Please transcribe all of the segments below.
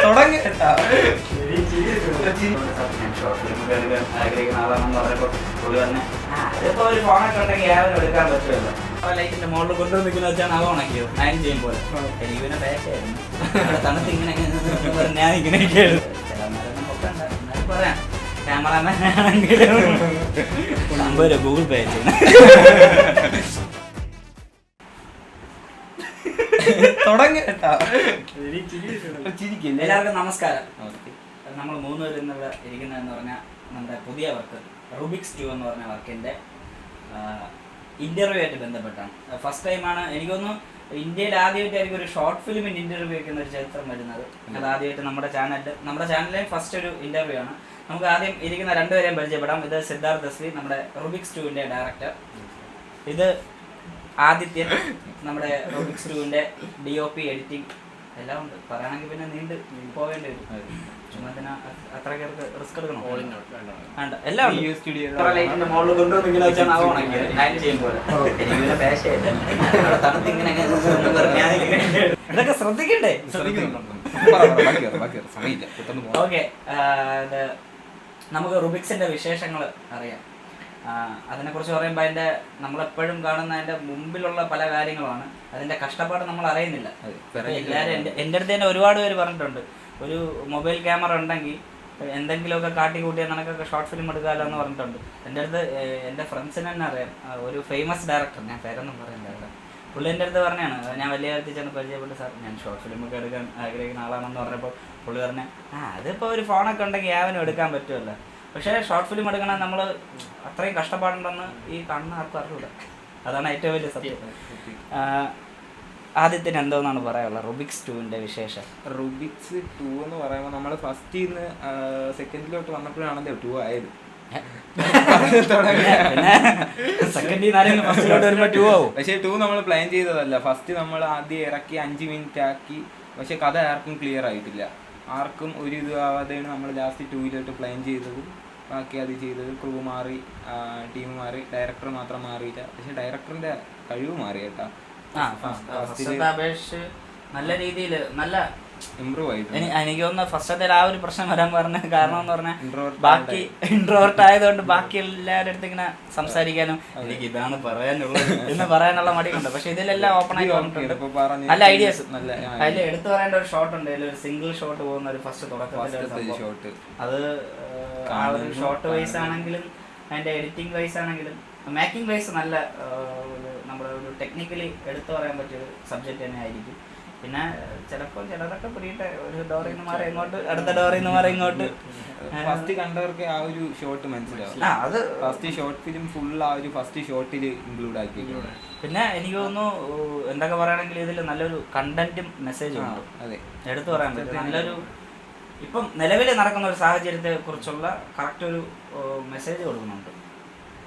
തുടങ്ങി ആഗ്രഹിക്കുന്ന ആളാണെന്ന് പറഞ്ഞപ്പോൾ പുള്ളി തന്നെ അതിപ്പോ ഒരു ഫോണൊക്കെ ഉണ്ടെങ്കിൽ യാതൊരു എടുക്കാൻ പറ്റുമല്ലോ. ലൈറ്റിന്റെ മുകളിൽ കൊണ്ടുവന്ന് നിൽക്കുന്ന വെച്ചാൽ അവ ഉണക്കിയോ അയൺ ചെയ്യും പോലെ. എനിക്ക് പിന്നെ പേശായിരുന്നു തണുത്ത് ഇങ്ങനെ ഞാൻ ഇങ്ങനെയൊക്കെയാണ്. ചില നേരം ഒക്കെ ഉണ്ടായിരുന്നു പറയാം. ക്യാമറാമാൻ ആണെങ്കിലും ഗൂഗിൾ പേ തുടങ്ങി എല്ലാവർക്കും നമസ്കാരം. നമ്മൾ മൂന്നുപേരും ഇന്നിവിടെ ഇരിക്കുന്നതെന്ന് പറഞ്ഞാൽ നമ്മുടെ പുതിയ വർക്ക് റുബിക്സ് 2 എന്ന് പറഞ്ഞ വർക്കിൻ്റെ ഇൻ്റർവ്യൂ ആയിട്ട് ബന്ധപ്പെട്ടാണ്. ഫസ്റ്റ് ടൈമാണ് എനിക്കൊന്ന് ഇന്ത്യയിൽ ആദ്യമായിട്ടായിരിക്കും ഒരു ഷോർട്ട് ഫിലിമിൻ്റെ ഇൻ്റർവ്യൂ വയ്ക്കുന്ന ഒരു ചരിത്രം വരുന്നത്. അത് ആദ്യമായിട്ട് നമ്മുടെ ചാനലിലെ ഫസ്റ്റ് ഒരു ഇൻ്റർവ്യൂ ആണ്. നമുക്ക് ആദ്യം ഇരിക്കുന്ന രണ്ടുപേരെയും പരിചയപ്പെടാം. ഇത് സിദ്ധാർത്ഥ് ദസ്വി, നമ്മുടെ റുബിക്സ് 2ൻ്റെ ഡയറക്ടർ. ഇത് ആദിത്യൻ, നമ്മുടെ റുബിക്സ് 2ൻ്റെ DOP, എഡിറ്റിംഗ് എല്ലാം ഉണ്ട്. പറയുകയാണെങ്കിൽ പിന്നെ നീണ്ടു പോവേണ്ടി വരും. ചുമത്തിന് അത്ര പേർക്ക് റിസ്ക് എടുക്കണം. എല്ലാം ലൈറ്റിന്റെ മുകളിൽ കൊണ്ടുവന്ന് ഇങ്ങനെ വെച്ചാൽ അവ ഉണക്കിയത് അയൺ ചെയ്യും പോലെ. എനിക്കിങ്ങനെ പേശയല്ല തണുത്ത് ഇങ്ങനെ ഇതൊക്കെ ശ്രദ്ധിക്കണ്ടേ? ഓക്കെ, നമുക്ക് റുബിക്സിന്റെ വിശേഷങ്ങൾ അറിയാം. അതിനെക്കുറിച്ച് പറയുമ്പോൾ അതിൻ്റെ നമ്മളെപ്പോഴും കാണുന്ന അതിൻ്റെ മുമ്പിലുള്ള പല കാര്യങ്ങളുമാണ്. അതിൻ്റെ കഷ്ടപ്പാട് നമ്മൾ അറിയുന്നില്ല. എല്ലാവരും എൻ്റെ അടുത്ത് തന്നെ ഒരുപാട് പേര് പറഞ്ഞിട്ടുണ്ട്, ഒരു മൊബൈൽ ക്യാമറ ഉണ്ടെങ്കിൽ എന്തെങ്കിലുമൊക്കെ കാട്ടിക്കൂട്ടിയാൽ നിനക്കൊക്കെ ഷോർട്ട് ഫിലിം എടുക്കാമല്ലോ എന്ന് പറഞ്ഞിട്ടുണ്ട്. എൻ്റെ അടുത്ത് എൻ്റെ ഫ്രണ്ട്സിന് തന്നെ അറിയാം, ഒരു ഫേമസ് ഡയറക്ടർ, ഞാൻ പേരൊന്നും പറയണ്ട, പുള്ളി എൻ്റെ അടുത്ത് പറഞ്ഞാണ്, ഞാൻ വലിയ കാര്യത്തിൽ ചെന്ന് പരിചയപ്പെട്ട്, സാർ ഞാൻ ഷോർട്ട് ഫിലിമൊക്കെ എടുക്കാൻ ആഗ്രഹിക്കുന്ന ആളാണെന്ന് പറഞ്ഞപ്പോൾ പുള്ളി പറഞ്ഞ അതിപ്പോൾ ഒരു ഫോണൊക്കെ ഉണ്ടെങ്കിൽ യാവനും എടുക്കാൻ പറ്റുമല്ലോ. പക്ഷേ ഷോർട്ട് ഫിലിം എടുക്കണമെങ്കിൽ നമ്മൾ അത്രയും കഷ്ടപ്പാടുണ്ടെന്ന് ഈ കാണുന്ന ആർക്കും അറിയില്ല. അതാണ് ഏറ്റവും വലിയ സത്യം. ആദ്യത്തിന് എന്തോന്നാണ് പറയാനുള്ളത് റുബിക്സ് 2ൻ്റെ വിശേഷം? റുബിക്സ് 2 എന്ന് പറയുമ്പോൾ നമ്മൾ ഫസ്റ്റിൽ നിന്ന് സെക്കൻഡിലോട്ട് വന്നപ്പോഴാണല്ലോ 2 ആയത്. പക്ഷേ 2 നമ്മൾ പ്ലാൻ ചെയ്തതല്ല. ഫസ്റ്റ് നമ്മൾ ആദ്യം ഇറക്കി 5 മിനിറ്റ് ആക്കി. പക്ഷെ കഥ ആർക്കും ക്ലിയർ ആയിട്ടില്ല, ആർക്കും ഒരു ഇത് ആവാതെയാണ് നമ്മൾ ലാസ്റ്റ് 2 പ്ലാൻ ചെയ്തത്. ബാക്കി അത് ചെയ്തത് ക്രൂ മാറി, ടീം മാറി, ഡയറക്ടർ മാത്രം മാറിയില്ല. പക്ഷെ ഡയറക്ടറിന്റെ കഴിവ് മാറി കേട്ടാ. നല്ല രീതിയിൽ നല്ല ഇമ്പ്രൂവ് ആയിട്ട് എനിക്ക് തോന്നുന്നു. ഫസ്റ്റത്തെ ആ ഒരു പ്രശ്നം വരാൻ പറഞ്ഞ കാരണം എന്ന് പറഞ്ഞാൽ ബാക്കി ഇൻട്രോവേർട്ട് ആയതുകൊണ്ട് ബാക്കി എല്ലാവരുടെ അടുത്ത് ഇങ്ങനെ സംസാരിക്കാനും എനിക്ക് ഇതാണ് പറയാനുള്ളത് എന്ന് പറയാനുള്ള മടിയുണ്ട്. പക്ഷെ ഇതിലെല്ലാം ഓപ്പൺ ആയി പറഞ്ഞിട്ടുണ്ട്, നല്ല ഐഡിയാസ്. അതിൽ എടുത്തു പറയേണ്ട ഒരു ഷോട്ട് ഉണ്ട്, ഒരു സിംഗിൾ ഷോട്ട് പോകുന്ന ഒരു ഫസ്റ്റ് തുടക്കത്തിൽ ഷോട്ട്. അത് ആ ഒരു ഷോട്ട് വൈസ് ആണെങ്കിലും അതിന്റെ എഡിറ്റിംഗ് വൈസ് ആണെങ്കിലും മേക്കിംഗ് വൈസ് നല്ല നമ്മുടെ ഒരു ടെക്നിക്കലി എടുത്തു പറയാൻ പറ്റിയൊരു സബ്ജക്റ്റ് തന്നെ ആയിരിക്കും. പിന്നെ ചിലപ്പോൾ ചിലതൊക്കെ പിടിയിട്ട് ഒരു ഡോറിൽ നിന്ന് മാറി ഇങ്ങോട്ട്, അടുത്ത ഡോറിൽ നിന്ന് മാറി ഇങ്ങോട്ട്. ഫസ്റ്റ് കണ്ടവർക്ക് ആ ഒരു ഷോട്ട് മനസ്സിലാവും. അത് ഫസ്റ്റ് ഷോർട്ട് ഫിലിം ഫുൾ ആ ഒരു ഫസ്റ്റ് ഷോട്ടിൽ ഇൻക്ലൂഡ് ആക്കിയിട്ടുണ്ട്. പിന്നെ എനിക്ക് തോന്നുന്നു എന്തൊക്കെ പറയുകയാണെങ്കിൽ ഇതിൽ നല്ലൊരു കണ്ടന്റും മെസ്സേജും ഉണ്ട്. അതെ, എടുത്തു പറയാൻ പറ്റും. നല്ലൊരു ഇപ്പം നിലവിൽ നടക്കുന്ന ഒരു സാഹചര്യത്തെ കുറിച്ചുള്ള കറക്റ്റ് ഒരു മെസ്സേജ് കൊടുക്കുന്നുണ്ട്.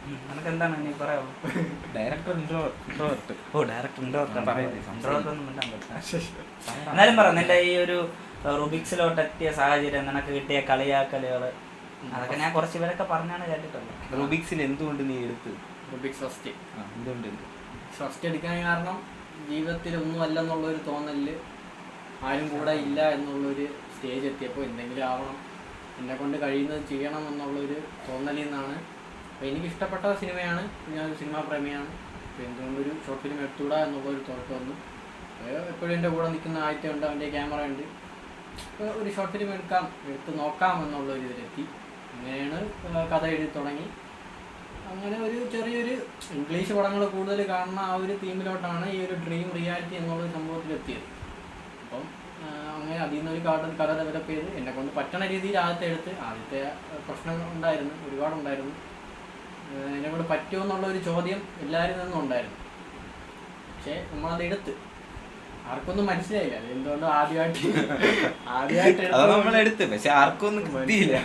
നിനക്ക് എന്താണ് ഇനി പറയാമോ? Director introvert. ഡയറക്ടർ ഇൻട്രോവേർട്ട് ഒന്നും മിണ്ടാൻ പറ്റില്ല. എന്നാലും പറ, നിന്റെ ഈ ഒരു റുബിക്സിലോട്ട് എത്തിയ സാഹചര്യം, നിനക്ക് കിട്ടിയ കളിയാക്കലുകൾ, അതൊക്കെ ഞാൻ കുറച്ച് പേരൊക്കെ പറഞ്ഞാണ് കേട്ടിട്ടുള്ളത്. റുബിക്സിൽ എന്തുകൊണ്ട് നീ എടുത്ത്? റുബിക്സ് ഫസ്റ്റ് എന്തുകൊണ്ട് ഫസ്റ്റ് എടുക്കാൻ കാരണം ജീവിതത്തിൽ ഒന്നും അല്ലെന്നുള്ളൊരു തോന്നലിൽ, ആരും കൂടെ ഇല്ല എന്നുള്ളൊരു സ്റ്റേജ് എത്തിയപ്പോൾ എന്തെങ്കിലും ആവണം, എന്നെ കൊണ്ട് കഴിയുന്നത് ചെയ്യണം എന്നുള്ളൊരു തോന്നലിൽ നിന്നാണ്. അപ്പോൾ എനിക്കിഷ്ടപ്പെട്ട സിനിമയാണ്, ഞാനൊരു സിനിമാ പ്രേമിയാണ്. അപ്പോൾ എന്തുകൊണ്ടൊരു ഷോർട്ട് ഫിലിം എടുത്തുകൂടാ എന്നുള്ളൊരു തോട്ട് വന്നു. എപ്പോഴും എൻ്റെ കൂടെ നിൽക്കുന്ന ആദ്യത്തെ ഉണ്ട്, അവൻ്റെ ക്യാമറ ഉണ്ട്, ഒരു ഷോർട്ട് ഫിലിം എടുത്ത് നോക്കാം എന്നുള്ളൊരു ഇതിലെത്തി. അങ്ങനെയാണ് കഥ എഴുതി തുടങ്ങി. അങ്ങനെ ഒരു ചെറിയൊരു ഇംഗ്ലീഷ് പടങ്ങൾ കൂടുതൽ കാണുന്ന ആ ഒരു തീമിലോട്ടാണ് ഈ ഒരു ഡ്രീം റിയാലിറ്റി എന്നുള്ളൊരു സംഭവത്തിലെത്തിയത്. അപ്പം അങ്ങനെ അതിൽ നിന്നൊരു കഥ ഡെവലപ്പ് ചെയ്ത് എന്നെക്കൊണ്ട് പറ്റണ രീതിയിൽ ആദ്യത്തെ പ്രശ്നങ്ങൾ ഉണ്ടായിരുന്നു, ഒരുപാടുണ്ടായിരുന്നു. എന്നെക്കൊണ്ട് പറ്റുമോ എന്നുള്ളൊരു ചോദ്യം എല്ലാവരിൽ നിന്നും ഉണ്ടായിരുന്നു. പക്ഷേ നമ്മളത് എടുത്ത് ആർക്കൊന്നും മനസ്സിലായില്ല. എന്തുകൊണ്ട് ആദ്യമായിട്ട് നമ്മളെടുത്ത്, പക്ഷെ ആർക്കൊന്നും കിട്ടിയില്ല.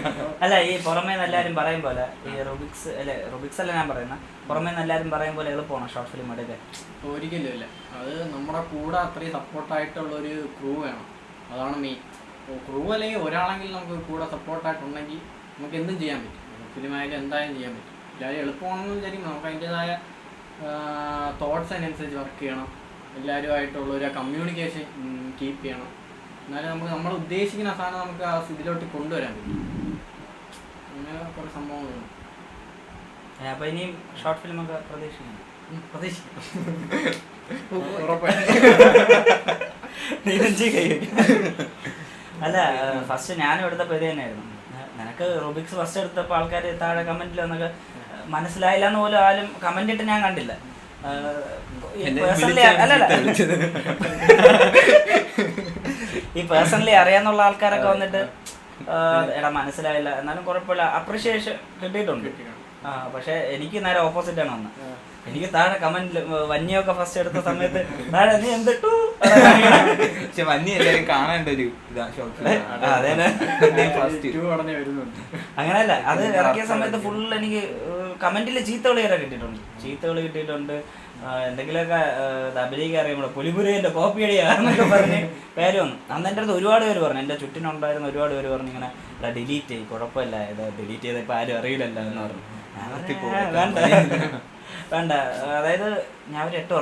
അല്ല, ഈ പുറമേ എല്ലാവരും പറയും പോലെ ഈ റുബിക്സ് അല്ല ഞാൻ പറയുന്ന, പുറമേ എല്ലാവരും പറയും പോലെ എളുപ്പമാണ് ഷോർട്ട് ഫിലിം എടുക്കാൻ. ഒരിക്കലും ഇല്ല. അത് നമ്മുടെ കൂടെ അത്രയും സപ്പോർട്ടായിട്ടുള്ളൊരു ക്രൂ വേണം, അതാണ് മെയിൻ. ക്രൂ അല്ലെങ്കിൽ ഒരാളെങ്കിലും നമുക്ക് കൂടെ സപ്പോർട്ടായിട്ടുണ്ടെങ്കിൽ നമുക്ക് എന്തും ചെയ്യാൻ പറ്റും. ഫിലിമായാലും എന്തായാലും ചെയ്യാൻ പറ്റും. എല്ലാവരും എളുപ്പമാണെന്ന് വിചാരിക്കും. നമുക്ക് അതിൻ്റെതായ തോട്ട്സ് അതിനനുസരിച്ച് വർക്ക് ചെയ്യണം. എല്ലാവരുമായിട്ടുള്ളൊരു കമ്മ്യൂണിക്കേഷൻ കീപ്പ് ചെയ്യണം. എന്നാലും നമുക്ക് നമ്മൾ ഉദ്ദേശിക്കുന്ന സാധനം നമുക്ക് ആ ഇതിലോട്ട് കൊണ്ടുവരാൻ പറ്റും. അങ്ങനെ കുറേ സംഭവങ്ങളുണ്ട്. അപ്പൊ ഇനിയും ഷോർട്ട് ഫിലിം ഒക്കെ പ്രതീക്ഷിക്കുന്നു. അല്ല ഫസ്റ്റ് ഞാനും എടുത്തപ്പോൾ ഇത് തന്നെയായിരുന്നു. നിനക്ക് റൂബിക്സ് ഫസ്റ്റ് എടുത്തപ്പോൾ ആൾക്കാർ താഴെ കമന്റിൽ വന്നൊക്കെ മനസ്സിലായില്ല എന്ന് പോലും ആരും കമന്റ് ഇട്ട് ഞാൻ കണ്ടില്ല. ഈ പേഴ്സണലി അറിയാന്നുള്ള ആൾക്കാരൊക്കെ വന്നിട്ട് എടാ മനസ്സിലായില്ല, എന്നാലും കുഴപ്പമില്ല, അപ്രിഷിയേഷൻ കിട്ടിയിട്ടുണ്ട്. പക്ഷെ എനിക്ക് നേരെ ഓപ്പോസിറ്റ് ആണ് വന്നത്. എനിക്ക് താഴെ കമന്റിൽ വന്യൊക്കെ ഫസ്റ്റ് എടുത്ത സമയത്ത് താഴെ നീ എന്തിട്ടു, പക്ഷെ വന്യ എല്ലാവരും കാണേണ്ട ഒരു അങ്ങനെയല്ല. അത് ഇറക്കിയ സമയത്ത് ഫുൾ എനിക്ക് കമന്റിൽ ചീത്തകൾ വരെ കിട്ടിയിട്ടുണ്ട്. എന്തെങ്കിലുമൊക്കെ അഭിനയിക്കാൻ അറിയുമ്പോൾ പുലിപുരേന്റെ കോപ്പിയടിയാന്നൊക്കെ പറഞ്ഞ് പേര് വന്നു. അന്ന് എൻ്റെ അടുത്ത് ഒരുപാട് പേര് പറഞ്ഞു, എൻ്റെ ചുറ്റിനുണ്ടായിരുന്ന ഒരുപാട് പേര് പറഞ്ഞു ഇങ്ങനെ ഡിലീറ്റ് ചെയ്യും, കുഴപ്പമില്ല, ഇത് ഡിലീറ്റ് ചെയ്ത ഇപ്പം ആരും അറിയില്ലല്ലോ എന്ന് പറഞ്ഞു. വേണ്ട. അതായത് ഞാൻ ഒരു 8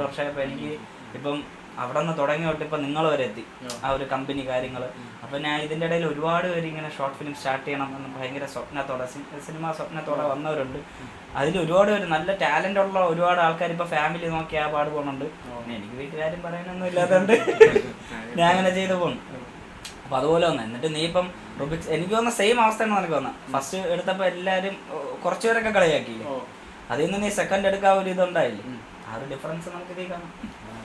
വർഷമായപ്പോൾ എനിക്ക് ഇപ്പം അവിടെ നിന്ന് തുടങ്ങി തൊട്ട് ഇപ്പം നിങ്ങൾ വരെ എത്തി ആ ഒരു കമ്പനി കാര്യങ്ങൾ. അപ്പം ഞാൻ ഇതിൻ്റെ ഇടയിൽ ഒരുപാട് പേര് ഇങ്ങനെ ഷോർട്ട് ഫിലിം സ്റ്റാർട്ട് ചെയ്യണം എന്ന് ഭയങ്കര സിനിമ സ്വപ്നത്തോടെ വന്നവരുണ്ട്. അതിൽ ഒരുപാട് പേര് നല്ല ടാലൻ്റ് ഉള്ള ഒരുപാട് ആൾക്കാർ ഇപ്പോൾ ഫാമിലി നോക്കി ആ പാട് പോകുന്നുണ്ട്. എനിക്ക് വീട്ടുകാരും പറയാനൊന്നും ഇല്ലാത്തതുകൊണ്ട് ഞാൻ അങ്ങനെ ചെയ്തു പോകുന്നു. അപ്പം അതുപോലെ വന്നു. എന്നിട്ട് നീ ഇപ്പം റൂബിക്സ് എനിക്ക് തോന്നുന്ന സെയിം അവസ്ഥയാണ് നിനക്ക് വന്നത്. ഫസ്റ്റ് എടുത്തപ്പോൾ എല്ലാവരും കുറച്ച് പേരൊക്കെ കളിയാക്കിയില്ലേ, അതിൽ നിന്ന് നീ സെക്കൻഡ് എടുക്കാൻ ഒരു ഇതുണ്ടായില്ലേ, ആ ഒരു ഡിഫറൻസ് നമുക്ക് ഇതിൽ കാണാം.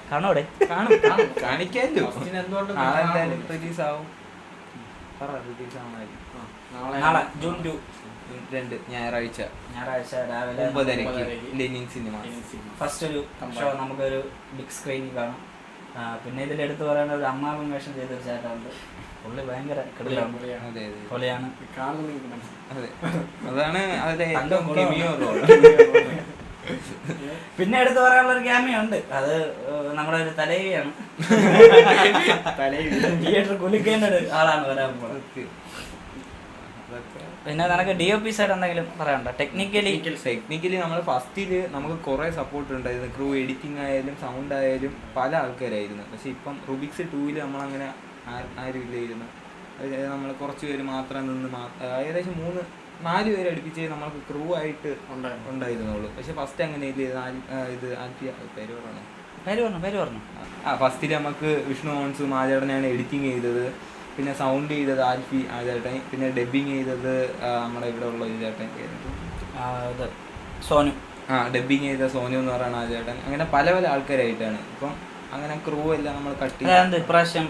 കാണോടെ കാണിക്കാമല്ലോ. നാളെ ജൂൺ 2 ഞായറാഴ്ച രാവിലെ 9:00 ഫസ്റ്റ് ഒരു ഷോ നമുക്കൊരു ബിഗ് സ്ക്രീനിൽ കാണാം. പിന്നെ ഇതിലെടുത്ത് പറയേണ്ട ഒരു അമ്മാവൻ വേഷം ചെയ്തൊരു ചേട്ടനുണ്ട്. പുള്ളി ഭയങ്കര പൊളിയാണ്. അതാണ് പിന്നെ എടുത്ത് പറയാനുള്ള ഒരു ക്യാമിയോ ഉണ്ട്, അത് നമ്മുടെ ഒരു തലയാണ്. തിയേറ്റർ കുലിക്കേണ്ട ഒരു ആളാണ് വരാൻ പോകുന്നത്. പിന്നെ നിനക്ക് DOP സൈഡ് എന്തെങ്കിലും പറയണ്ട? ടെക്നിക്കലി നമ്മൾ ഫസ്റ്റില് നമുക്ക് കുറെ സപ്പോർട്ട് ഉണ്ടായിരുന്നു. ക്രൂ എഡിറ്റിംഗ് ആയാലും സൗണ്ട് ആയാലും പല ആൾക്കാരായിരുന്നു. പക്ഷെ ഇപ്പം റുബിക്സ് 2 നമ്മളങ്ങനെ ആരും ഇല്ലായിരുന്നു. നമ്മൾ കുറച്ച് പേര് മാത്രം നിന്ന് ഏകദേശം 3-4 പേര് അടുപ്പിച്ച് നമ്മൾക്ക് ക്രൂ ആയിട്ട് ഉണ്ടായിരുന്നുള്ളൂ. പക്ഷെ ഫസ്റ്റ് അങ്ങനെ ഇത് ആൽഫിയ പേര് പറഞ്ഞു. ഫസ്റ്റിൽ നമുക്ക് വിഷ്ണു മോൻസ് മാജേട്ടനാണ് എഡിറ്റിംഗ് ചെയ്തത്. പിന്നെ സൗണ്ട് ചെയ്തത് ആചേട്ടൻ. പിന്നെ ഡബ്ബിങ് ചെയ്തത് നമ്മുടെ ഇവിടെ ഉള്ള ഒരു ചേട്ടൻ സോനു. ഡബ്ബിങ് ചെയ്ത സോനു എന്ന് പറയുന്ന ആചേട്ടൻ. അങ്ങനെ പല ആൾക്കാരായിട്ടാണ്. ഇപ്പം അങ്ങനെ ക്രൂ എല്ലാം നമ്മൾ കട്ട് ചെയ്ത് ഇപ്രാവശ്യം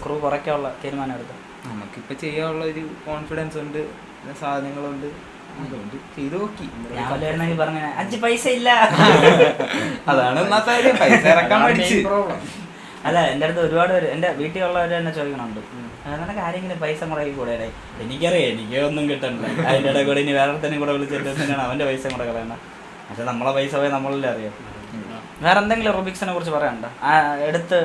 ക്രൂ കുറയ്ക്കാനുള്ള തീരുമാനം എടുത്തു. നമുക്കിപ്പോൾ ചെയ്യാനുള്ള ഒരു കോൺഫിഡൻസ് ഉണ്ട്, സാധനങ്ങളുണ്ട്, അതുകൊണ്ട് ചെയ്ത് നോക്കി. പറഞ്ഞ 5 പൈസ ഇല്ല, അതാണ് പൈസ ഇറക്കാൻ പഠിച്ച്. അല്ല, എൻ്റെ അടുത്ത് ഒരുപാട് പേര്, എൻ്റെ വീട്ടിലുള്ളവർ തന്നെ ചോദിക്കണുണ്ട്, നിനക്ക് ആരെങ്കിലും പൈസ മുടക്കി കൂടെ? എനിക്കറിയാം, എനിക്ക് ഒന്നും കിട്ടണ്ട. അതിൻ്റെ ഇടയിൽ കൂടെ ഇനി വേറെ തന്നെ കൂടെ വിളിച്ചിട്ട് അവൻ്റെ പൈസ കൂടെ കളയണ്ട. പക്ഷെ നമ്മളെ പൈസ പോയി നമ്മളല്ലേ അറിയാം. വേറെ എന്തെങ്കിലും റുബിക്സിനെ കുറിച്ച് പറയണ്ട? എടുത്ത്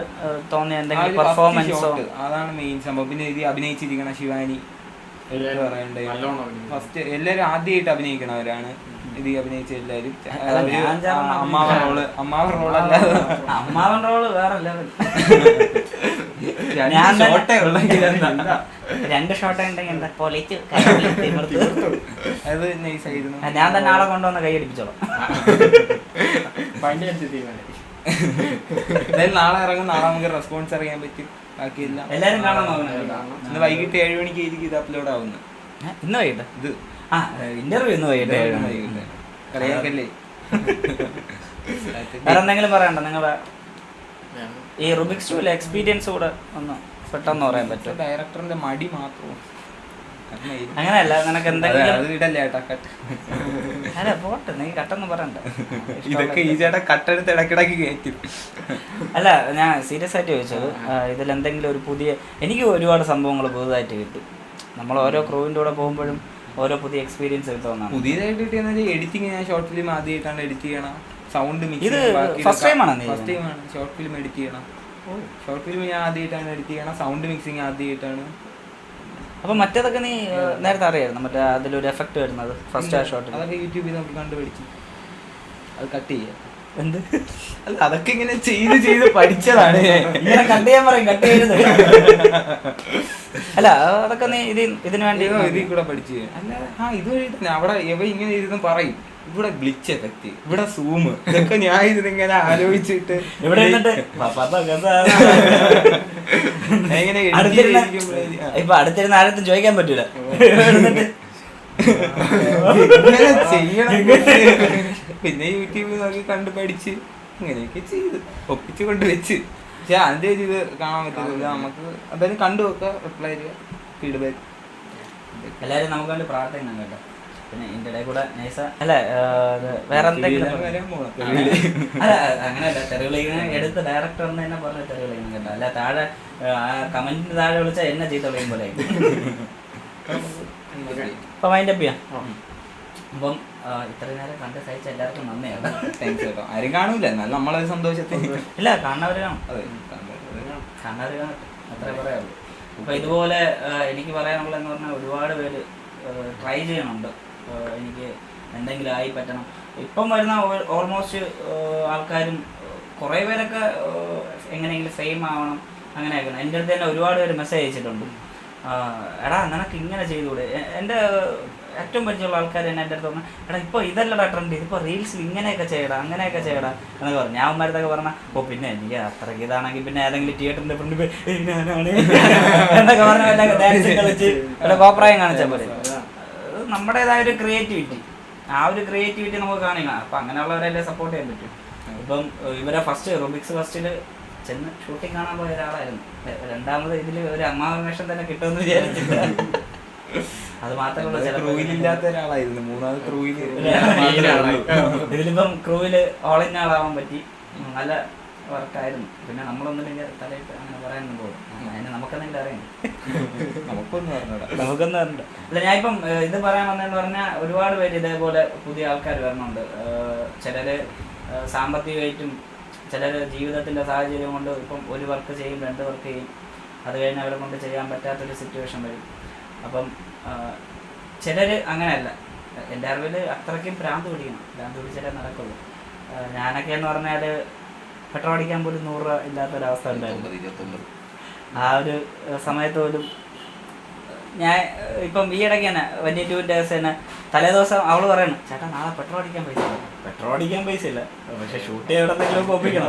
തോന്നിയ എന്തെങ്കിലും പെർഫോമൻസോ? അതാണ് മെയിൻ സംഭവം. പിന്നെ ഇത് അഭിനയിച്ചിരിക്കണ ശിവാനി പറയണ്ടേ. ഫസ്റ്റ് എല്ലാവരും ആദ്യമായിട്ട് അഭിനയിക്കണവരാണ് ഇത് അഭിനയിച്ച എല്ലാവരും. അമ്മാവൻ റോള് വേറെ ലെവൽ. 2 ഷോട്ടേ ഉണ്ടെങ്കിൽ എന്താ പൊളിച്ച് അത് നൈസായിരുന്നു. ഞാൻ തന്നെ ആളെ കൊണ്ടുവന്ന് കൈയടിപ്പിച്ചോളാം. നാളെ ഇറങ്ങും. നാളെ നമുക്ക് റെസ്പോൺസ് അറിയാൻ പറ്റും. ബാക്കിയെല്ലാം എല്ലാരും കാണാൻ ഇന്ന് വൈകിട്ട് 7 മണിക്ക് ആയിരിക്കും ഇത് അപ്ലോഡ് ആവുന്നത്. ഇന്ന് വൈകിട്ട് ഇത് ഇന്റർവ്യൂ ഇന്ന് വൈകിട്ട് കളിയാക്കല്ലേ. വേറെ എന്തെങ്കിലും പറയണ്ട? നിങ്ങളെ ഈ റുബിക്സ് 2 എക്സ്പീരിയൻസ് കൂടെ ഒന്ന് പെട്ടെന്ന് പറയാൻ പറ്റും? ഡയറക്ടറിന്റെ മടി മാത്രം. അങ്ങനെയല്ല, നിനക്ക് എന്തെങ്കിലും അല്ല പോട്ടെ, നീ കട്ടെന്ന് പറയണ്ട. ഇതൊക്കെ ഈ ചേട്ടാ കട്ടെടുത്ത് ഇടക്കിടക്ക് കയറ്റും. അല്ല, ഞാൻ സീരിയസ് ആയിട്ട് ചോദിച്ചത്, ഇതിലെന്തെങ്കിലും ഒരു പുതിയ, എനിക്ക് ഒരുപാട് സംഭവങ്ങൾ പുതുതായിട്ട് കിട്ടി. നമ്മൾ ഓരോ ക്രൂവിൻ്റെ കൂടെ പോകുമ്പോഴും ഓരോ പുതിയ എക്സ്പീരിയൻസ് കിട്ടുമെന്നാണ്. പുതിയതായിട്ട് കിട്ടിയെന്ന് വെച്ചാൽ എഡിറ്റിംഗ്. ഞാൻ ഷോർട്ട് ഫിലിം ആദ്യമായിട്ടാണ് എഡിറ്റ് ചെയ്യണം. Sound mix. ഇത് ഫസ്റ്റ് ടൈമാണ് ഷോർട്ട് ഫിലിം എഡിറ്റ് ചെയ്യണം. ഷോർട്ട് ഫിലിം ഞാൻ ആദ്യമായിട്ടാണ് എഡിറ്റ് ചെയ്യണം. സൗണ്ട് മിക്സിങ് ആദ്യമായിട്ടാണ്. അപ്പോൾ മറ്റേതൊക്കെ നീ നേരത്തെ അറിയായിരുന്നു? മറ്റേ അതിലൊരു എഫക്റ്റ് വരുന്നത് ഫസ്റ്റ് ഷോട്ട്? അതൊക്കെ യൂട്യൂബിൽ നോക്കി കണ്ടുപിടിച്ച് അത് കട്ട് ചെയ്യാം. എന്ത് അല്ല അതൊക്കെ ഇങ്ങനെ ചെയ്ത് പഠിച്ചതാണ്. ഇങ്ങനെ കട്ട് ചെയ്യാൻ പറയും, കട്ട് ചെയ്യരുത്. അല്ല അതൊക്കെ നീ ഇതിനു വേണ്ടി ഇതിൽ കൂടെ പഠിച്ച് അല്ല ഇതുവഴി തന്നെ അവിടെ ഇവ ഇങ്ങനെ ഇരുന്ന് പറയും ഇവിടെ ഗ്ലിച്ച് എഫക്റ്റ്, ഇവിടെ സൂം, ഇതൊക്കെ ഞാൻ ഇതിങ്ങനെ ആലോചിച്ചിട്ട് ഇവിടെ ഇപ്പൊ അടുത്തിരുന്ന ആരത്തും ചോദിക്കാൻ പറ്റൂല ചെയ്യണം. പിന്നെ യൂട്യൂബിൽ നോക്കി കണ്ടു പഠിച്ച് ഇങ്ങനെയൊക്കെ ചെയ്ത് ഒപ്പിച്ച് കൊണ്ട് വെച്ച്. പക്ഷെ അതിന്റെ ഒരു ഇത് കാണാൻ പറ്റുന്നില്ല നമുക്ക്. എന്തായാലും കണ്ടു നോക്കുക, റിപ്ലൈ ചെയ്യുക, ഫീഡ്ബാക്ക്. എല്ലാരും നമുക്ക് വേണ്ടി പ്രാർത്ഥന കേട്ടോ. പിന്നെ ഇതിന്റെ ഇടയിൽ കൂടെ നൈസ അല്ല വേറെ എന്തെങ്കിലും അല്ല അങ്ങനെയല്ല, തെറിവിളിങ്ങനെ എടുത്ത് ഡയറക്ടർ എന്ന് തന്നെ പറഞ്ഞ തെറിവിളിക്കണം കേട്ടോ. അല്ല താഴെ കമന്റിന് താഴെ വിളിച്ചാൽ എന്നെ ചീത്ത വിളിയും പോലെ. അപ്പൊ മൈൻഡ് അപ്പ് ചെയ്യാം. അപ്പം ഇത്രയും നേരം കണ്ട് സഹിച്ച എല്ലാവർക്കും നന്ദിയാണ്. താങ്ക്സ് കേട്ടോ. ആരും കാണൂല എന്നാലും നമ്മളെ സന്തോഷത്തിന് ഇല്ല കാണുന്നവര് കാണും, കാണാറ് കാണട്ടെ, അത്രേ പറയാറുള്ളൂ. അപ്പൊ ഇതുപോലെ എനിക്ക് പറയാനുള്ളതെന്ന് പറഞ്ഞാൽ ഒരുപാട് പേര് ട്രൈ ചെയ്യണുണ്ട് എനിക്ക് എന്തെങ്കിലും ആയി പറ്റണം. ഇപ്പം വരുന്ന ഓൾമോസ്റ്റ് ആൾക്കാരും കുറേ പേരൊക്കെ എങ്ങനെയെങ്കിലും ഫെയിം ആവണം അങ്ങനെയൊക്കെ. എൻ്റെ അടുത്ത് തന്നെ ഒരുപാട് പേര് മെസ്സേജ് അയച്ചിട്ടുണ്ട്, എടാ നിനക്ക് ഇങ്ങനെ ചെയ്തുകൂടെ. എൻ്റെ ഏറ്റവും പരിചയമുള്ള ആൾക്കാർ തന്നെ എൻ്റെ അടുത്ത് പറഞ്ഞാൽ എടാ ഇപ്പോൾ ഇതല്ലടാ ട്രെൻഡ്, ഇതിപ്പോൾ റീൽസിൽ ഇങ്ങനെയൊക്കെ ചെയ്യടാ അങ്ങനെയൊക്കെ ചെയ്യടാ എന്നൊക്കെ പറഞ്ഞു. ഞാൻ അമ്മമാരത്തൊക്കെ പറഞ്ഞാൽ പിന്നെ എനിക്ക് അത്രയ്ക്ക് ഇതാണെങ്കിൽ പിന്നെ ഏതെങ്കിലും തിയേറ്ററിൻ്റെ ഫ്രണ്ട് പോയി ഞാനാണ് എന്നൊക്കെ പറഞ്ഞ വല്ല ഡാൻസ് കളിച്ച് ഇവിടെ കോപ്രായം കാണിച്ചാൽ പോലെ. നമ്മുടേതായ ഒരു ക്രിയേറ്റിവിറ്റി, ആ ഒരു ക്രിയേറ്റിവിറ്റി നമുക്ക് കാണിക്കണം. അപ്പം അങ്ങനെയുള്ളവരെല്ലാം സപ്പോർട്ട് ചെയ്യാൻ പറ്റും. ഇപ്പം ഇവരെ റൂബിക്സ് ഫസ്റ്റിൽ ചെന്ന് ഷൂട്ടിങ് കാണാൻ പോയ ഒരാളായിരുന്നു. രണ്ടാമത് ഇതിൽ ഒരു അമ്മാവേഷം തന്നെ കിട്ടുമെന്ന് വിചാരിച്ചില്ല. അത് മാത്രമല്ല ചില ക്രൂവിലില്ലാത്ത ഒരാളായിരുന്നു, മൂന്നാമത് ക്രൂവിൽ. ഇതിലിപ്പം ക്രൂവില് ഓൾ ഇൻ ആളാവാൻ പറ്റി, നല്ല വർക്കായിരുന്നു. പിന്നെ നമ്മളൊന്നും തലയിട്ട് അങ്ങനെ പറയാനൊന്നും പോകും, അതിന് നമുക്കെന്തെങ്കിലും അറിയാം, നമുക്കൊന്നും അറിഞ്ഞില്ല. അല്ല ഞാൻ ഇപ്പം ഇത് പറയാൻ വന്നതെന്ന് പറഞ്ഞാൽ ഒരുപാട് പേര് ഇതേപോലെ പുതിയ ആൾക്കാർ വരണുണ്ട്. ചിലര് സാമ്പത്തികമായിട്ടും ചിലർ ജീവിതത്തിൻ്റെ സാഹചര്യം കൊണ്ട് ഇപ്പം ഒരു വർക്ക് ചെയ്യും, 2 വർക്ക് ചെയ്യും, അത് കഴിഞ്ഞ് അവരെ കൊണ്ട് ചെയ്യാൻ പറ്റാത്തൊരു സിറ്റുവേഷൻ വരും. അപ്പം ചിലർ അങ്ങനെയല്ല, എൻ്റെ അറിവിൽ അത്രയ്ക്കും ഭ്രാന്ത് പിടിച്ചാലേ നടക്കുള്ളൂ. ഞാനൊക്കെ എന്ന് പറഞ്ഞാൽ പെട്രോൾ അടിക്കാൻ പോലും 100 രൂപ ഇല്ലാത്തൊരവസ്ഥ ഉണ്ടായിരുന്നു. ആ ഒരു സമയത്ത് പോലും ഞാൻ ഇപ്പം ഈ ഇടയ്ക്ക് തന്നെ 22-ൻ്റെ ദിവസം തന്നെ തലേദിവസം അവൾ പറയണം ചേട്ടാ നാളെ പെട്രോൾ അടിക്കാൻ പൈസ ഇല്ല, പക്ഷെ ഷൂട്ട് എവിടെന്നെങ്കിലും ഒപ്പിക്കണം.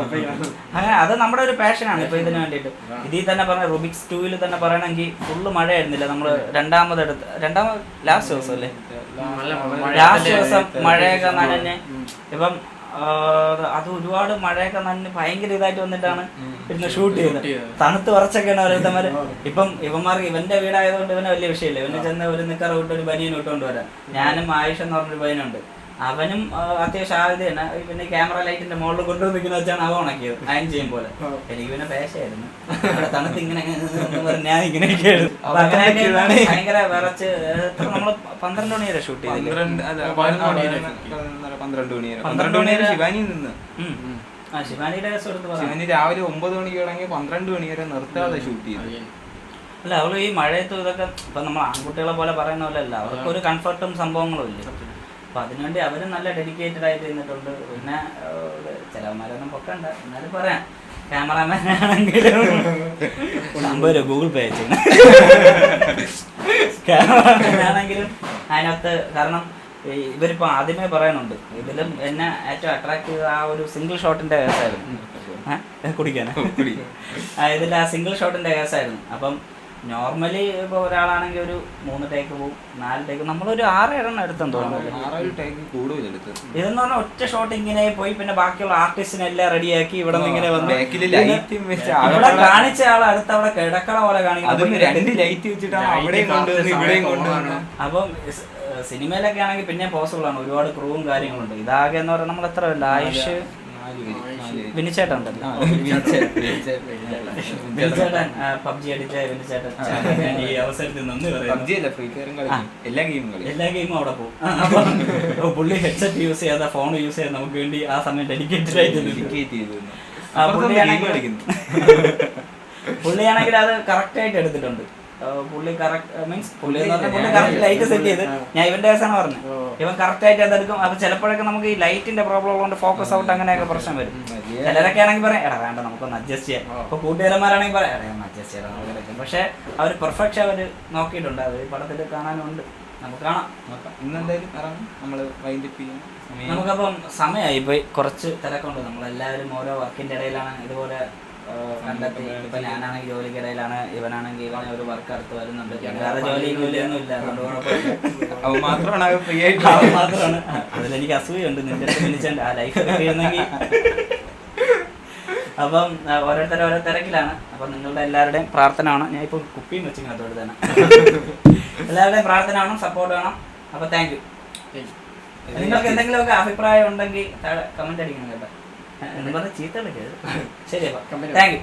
അങ്ങനെ അത് നമ്മുടെ ഒരു പാഷനാണ്. ഇപ്പൊ ഇതിന് വേണ്ടിയിട്ട് ഇതിൽ തന്നെ പറഞ്ഞ റുബിക്സ് 2-ൽ തന്നെ പറയണമെങ്കിൽ ഫുള്ള് മഴയായിരുന്നില്ല. നമ്മൾ രണ്ടാമത് ലാസ്റ്റ് ദിവസം അല്ലേ, ലാസ്റ്റ് ദിവസം മഴയൊക്കെ നനഞ്ഞ് ഇപ്പം അത് ഒരുപാട് മഴയൊക്കെ നനഞ്ഞ് ഭയങ്കര ഇതായിട്ട് വന്നിട്ടാണ് ഇരുന്ന് ഷൂട്ട് ചെയ്തത്. തണുത്ത് വറച്ചൊക്കെയാണ് ഓരോരുത്തന്മാര്. ഇപ്പം ഇവന്മാർക്ക് ഇവന്റെ വീടായതുകൊണ്ട് ഇവന് വലിയ വിഷയമില്ല. ഇവന് ചെന്ന് ഒരു നിക്കറ വിട്ട് ഒരു ബനിയൻ ഇട്ടുകൊണ്ട് വരാം. ഞാനും ആയിഷ എന്ന് പറഞ്ഞൊരു പയ്യനുണ്ട്, അവനും അത്യാവശ്യം ആദ്യം തന്നെ പിന്നെ ക്യാമറ ലൈറ്റിന്റെ മുകളിൽ കൊണ്ടുവന്ന് നിൽക്കുന്ന വെച്ചാണ് അവൻ ഉണക്കിയത് അയൺ ചെയ്യും പോലെ. എനിക്ക് പിന്നെ പേശയായിരുന്നു, തണുത്ത് ഇങ്ങനെ ഞാൻ ഇങ്ങനെയൊക്കെ ഭയങ്കര വിറച്ച്. നമ്മള് 12 മണി വരെ ഷൂട്ട് ചെയ്തു. 12 മണി വരെ ശിവാനി നിന്ന്. ശിവാനിയുടെ കേസ് എടുത്ത് ശിവാനി രാവിലെ 9 മണിക്ക് തുടങ്ങി 12 മണി വരെ നിർത്താതെ ഷൂട്ട് ചെയ്തു. അല്ല അവള് ഈ മഴയത്തും ഇതൊക്കെ ഇപ്പൊ നമ്മൾ ആൺകുട്ടികളെ പോലെ പറയുന്ന പോലെ അല്ല, അവർക്ക് ഒരു കംഫർട്ടും സംഭവങ്ങളും ഇല്ല. അപ്പൊ അതിനുവേണ്ടി അവരും നല്ല ഡെഡിക്കേറ്റഡ് ആയിട്ട് നിന്നിട്ടുണ്ട്. പിന്നെ ചിലവന്മാരൊന്നും പൊക്കണ്ട, എന്നാലും പറയാം ക്യാമറാമാൻ ആണെങ്കിലും 50 രൂപ ഗൂഗിൾ പേ ചെയ്യണം. ക്യാമറാമാൻ ആണെങ്കിലും അതിനകത്ത് കാരണം ഇവരിപ്പോ ആദ്യമേ പറയുന്നുണ്ട്, ഇതിലും എന്നെ ഏറ്റവും അട്രാക്ട് ചെയ്ത ആ ഒരു സിംഗിൾ ഷോട്ടിന്റെ കേസായിരുന്നു. കുടിക്കാനാ ഇതിൽ ആ സിംഗിൾ ഷോട്ടിന്റെ കേസായിരുന്നു. അപ്പം നോർമലി ഇപ്പോൾ ഒരാളാണെങ്കിൽ ഒരു 3 ടേക്ക് പോകും, 4 ടേക്ക്, നമ്മളൊരു 6-7 എടുത്തെന്ന് തോന്നുന്നു. ഇതെന്ന് പറഞ്ഞാൽ ഒറ്റ ഷോട്ട് ഇങ്ങനെ പോയി, പിന്നെ ബാക്കിയുള്ള ആർട്ടിസ്റ്റിനെല്ലാം റെഡിയാക്കി ഇവിടെ നിന്ന് ഇങ്ങനെ വന്ന് ഇവിടെ കാണിച്ച ആൾ അടുത്ത് അവിടെ കിടക്കണ പോലെ കാണിക്കുന്നത്. അപ്പം സിനിമയിലൊക്കെ ആണെങ്കിൽ പിന്നെ പോസിബിൾ ആണ്, ഒരുപാട് ക്രൂവും കാര്യങ്ങളുണ്ട്. ഇതാകെ എന്ന് പറഞ്ഞാൽ നമ്മൾ എത്ര ഉണ്ട്, ആയുഷ് വിനിച്ചേട്ടൻ ഉണ്ടല്ലോ, വിനിച്ചേട്ടൻ പബ്ജി അടിച്ച വിനിച്ചേട്ടൻ. ഈ അവസരത്തിൽ നന്ദി പറയാം. എല്ലാ ഗെയിമും അവിടെ പോകും. അപ്പം പുള്ളി ഹെഡ്സെറ്റ് യൂസ് ചെയ്യാതെ ഫോൺ യൂസ് ചെയ്യാൻ നമുക്ക് വേണ്ടി ആ സമയം ഡെഡിക്കേറ്റഡ് ആയിട്ട് പുള്ളിയാണെങ്കിൽ അത് കറക്റ്റ് ആയിട്ട് എടുത്തിട്ടുണ്ട്. പുള്ളി കറക്റ്റ് മീൻസ് പുള്ളി കറക്റ്റ് ലൈറ്റ് സെറ്റ് ചെയ്ത് ഞാൻ ഇവന്റെ കേസാണ് പറഞ്ഞത്. ഇവൻ കറക്റ്റ് ആയിട്ട് അതെടുക്കും. അപ്പൊ ചിലപ്പോഴൊക്കെ നമുക്ക് ഈ ലൈറ്റിന്റെ പ്രോബ്ലം ഉള്ളതുകൊണ്ട് ഫോക്കസ് ഔട്ട് അങ്ങനെയൊക്കെ പ്രശ്നം വരും. ചിലരൊക്കെ ആണെങ്കിൽ പറയാം എടാ വേണ്ട നമുക്കൊന്ന് അഡ്ജസ്റ്റ് ചെയ്യാം. ഇപ്പൊ കൂട്ടുകാരന്മാരാണെങ്കിൽ പറയാം എടാ ഒന്ന് അഡ്ജസ്റ്റ് ചെയ്യാം. പക്ഷെ അവർ പെർഫെക്ഷൻ അവർ നോക്കിയിട്ടുണ്ട്. അത് പടത്തിൽ കാണാനുണ്ട്. നമുക്ക് കാണാം. ഇന്നെന്തായാലും ഇറങ്ങും. നമ്മൾ വൈൻഡപ്പ് ചെയ്യാം. നമുക്കപ്പം സമയമായി പോയി. കുറച്ച് തിരക്കുണ്ട്. നമ്മളെല്ലാവരും ഓരോ വർക്കിന്റെ ഇടയിലാണ് ഇതുപോലെ കണ്ടെത്തി. ഇപ്പൊ ഞാനാണെങ്കിൽ ജോലിക്കിടയിലാണ്, ഇവനാണെങ്കിൽ ഇവനെ ഒരു വർക്ക് അടുത്ത് വരുന്നുണ്ട്. വേറെ ജോലിയൊന്നും ഇല്ല. അതുകൊണ്ട് മാത്രമാണ് ഫ്രീ ആയിട്ട് മാത്രമാണ്. അതിലെനിക്ക് അസൂയുണ്ട് നിന്റെ അടുത്ത് വിളിച്ചുണ്ട് ആ ലൈഫ് ചെയ്യുന്നെങ്കിൽ. അപ്പം ഓരോരുത്തരും ഓരോ തിരക്കിലാണ്. അപ്പം നിങ്ങളുടെ എല്ലാവരുടെയും പ്രാർത്ഥന ആണ്. ഞാൻ ഇപ്പം കുപ്പിയും വെച്ചിങ്ങനെ അതോട് തന്നെ എല്ലാവരുടെയും പ്രാർത്ഥന വേണം, സപ്പോർട്ട് വേണം. അപ്പം താങ്ക് യു. നിങ്ങൾക്ക് എന്തെങ്കിലുമൊക്കെ അഭിപ്രായം ഉണ്ടെങ്കിൽ കമന്റ് അടിക്കണം കേട്ടോ. എന്ന് പറഞ്ഞ് ചീത്ത വിളിക്കരുത്. ശരി അപ്പം താങ്ക് യു.